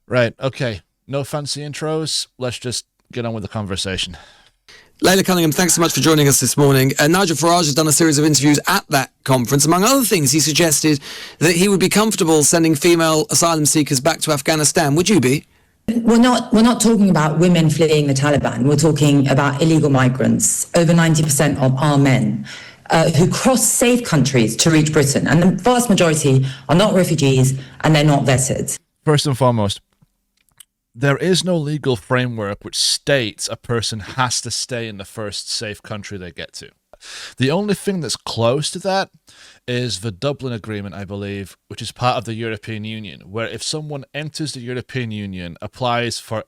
Right, okay. No fancy intros. Let's just get on with the conversation. Layla Cunningham, thanks so much for joining us this morning. Nigel Farage has done a series of interviews at that conference. Among other things, he suggested that he would be comfortable sending female asylum seekers back to Afghanistan. Would you be? We're not talking about women fleeing the Taliban. We're talking about illegal migrants. Over 90% of our men who cross safe countries to reach Britain. And the vast majority are not refugees and they're not vetted. First and foremost, there is no legal framework which states a person has to stay in the first safe country they get to. The only thing that's close to that is the Dublin Agreement, I believe, which is part of the European Union, where if someone enters the European Union, applies for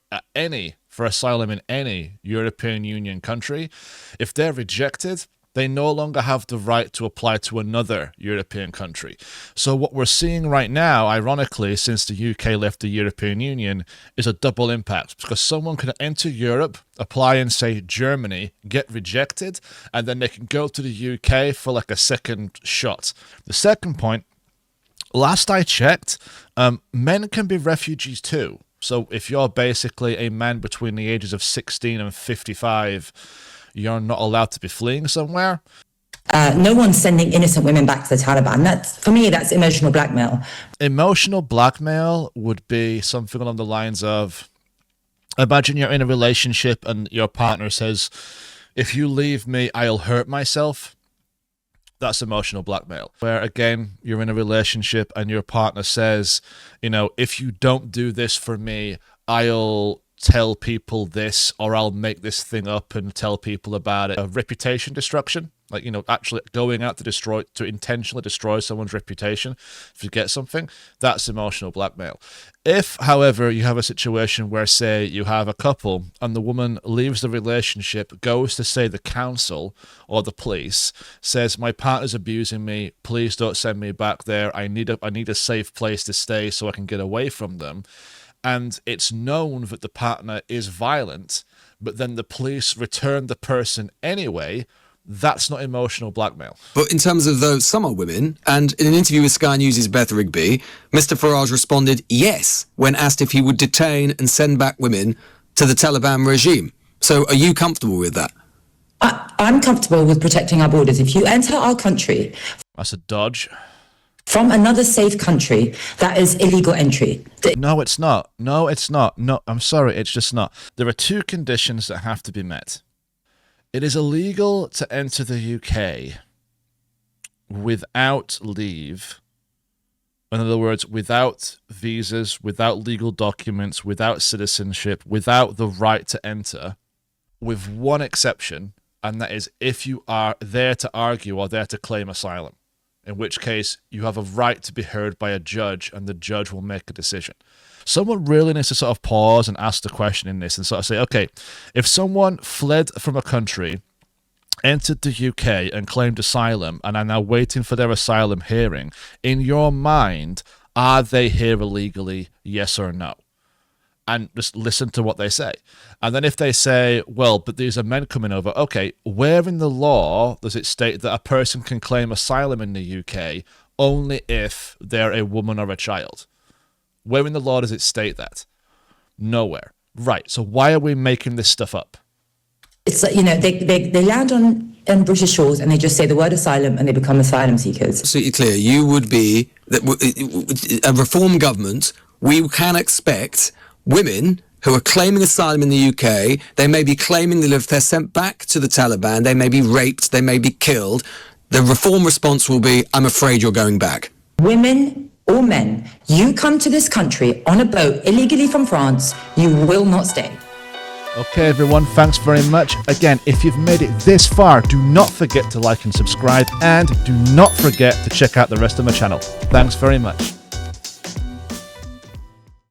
asylum in any European Union country, if they're rejected, they no longer have the right to apply to another European country. So what we're seeing right now, ironically, since the UK left the European Union, is a double impact. Because someone can enter Europe, apply in, say, Germany, get rejected, and then they can go to the UK for like a second shot. The second point, last I checked, men can be refugees too. So if you're basically a man between the ages of 16 and 55, you're not allowed to be fleeing somewhere. No one's sending innocent women back to the Taliban. For me, that's emotional blackmail. Emotional blackmail would be something along the lines of, imagine you're in a relationship and your partner says, if you leave me, I'll hurt myself. That's emotional blackmail. Where, again, you're in a relationship and your partner says, if you don't do this for me, I'll tell people this, or I'll make this thing up and tell people about it. Reputation destruction, like, actually going out to intentionally destroy someone's reputation if you get something, that's emotional blackmail. If, however, you have a situation where, say, you have a couple and the woman leaves the relationship, goes to, say, the council or the police, says, my partner's abusing me, please don't send me back there, I need a safe place to stay so I can get away from them, and it's known that the partner is violent, but then the police return the person anyway, that's not emotional blackmail. But in terms of those, some are women, and in an interview with Sky News' Beth Rigby, Mr. Farage responded yes when asked if he would detain and send back women to the Taliban regime. So are you comfortable with that? I'm comfortable with protecting our borders. If you enter our country... That's a dodge. From another safe country, that is illegal entry. No, it's not. No, it's not. No, I'm sorry, it's just not. There are two conditions that have to be met. It is illegal to enter the UK without leave. In other words, without visas, without legal documents, without citizenship, without the right to enter, with one exception, and that is if you are there to argue or there to claim asylum. In which case you have a right to be heard by a judge and the judge will make a decision. Someone really needs to sort of pause and ask the question in this and sort of say, okay, if someone fled from a country, entered the UK and claimed asylum and are now waiting for their asylum hearing, in your mind, are they here illegally, yes or no? And just listen to what they say. And then if they say, well, but these are men coming over, okay, where in the law does it state that a person can claim asylum in the UK only if they're a woman or a child? Where in the law does it state that? Nowhere. Right, so why are we making this stuff up? It's like, they land on British shores and they just say the word asylum and they become asylum seekers. Absolutely clear. You would be, a reform government, we can expect women who are claiming asylum in the UK, they may be claiming that if they're sent back to the Taliban, they may be raped, they may be killed. The reform response will be, I'm afraid you're going back. Women or men, you come to this country on a boat illegally from France, you will not stay. Okay, everyone, thanks very much. Again, if you've made it this far, do not forget to like and subscribe, and do not forget to check out the rest of my channel. Thanks very much.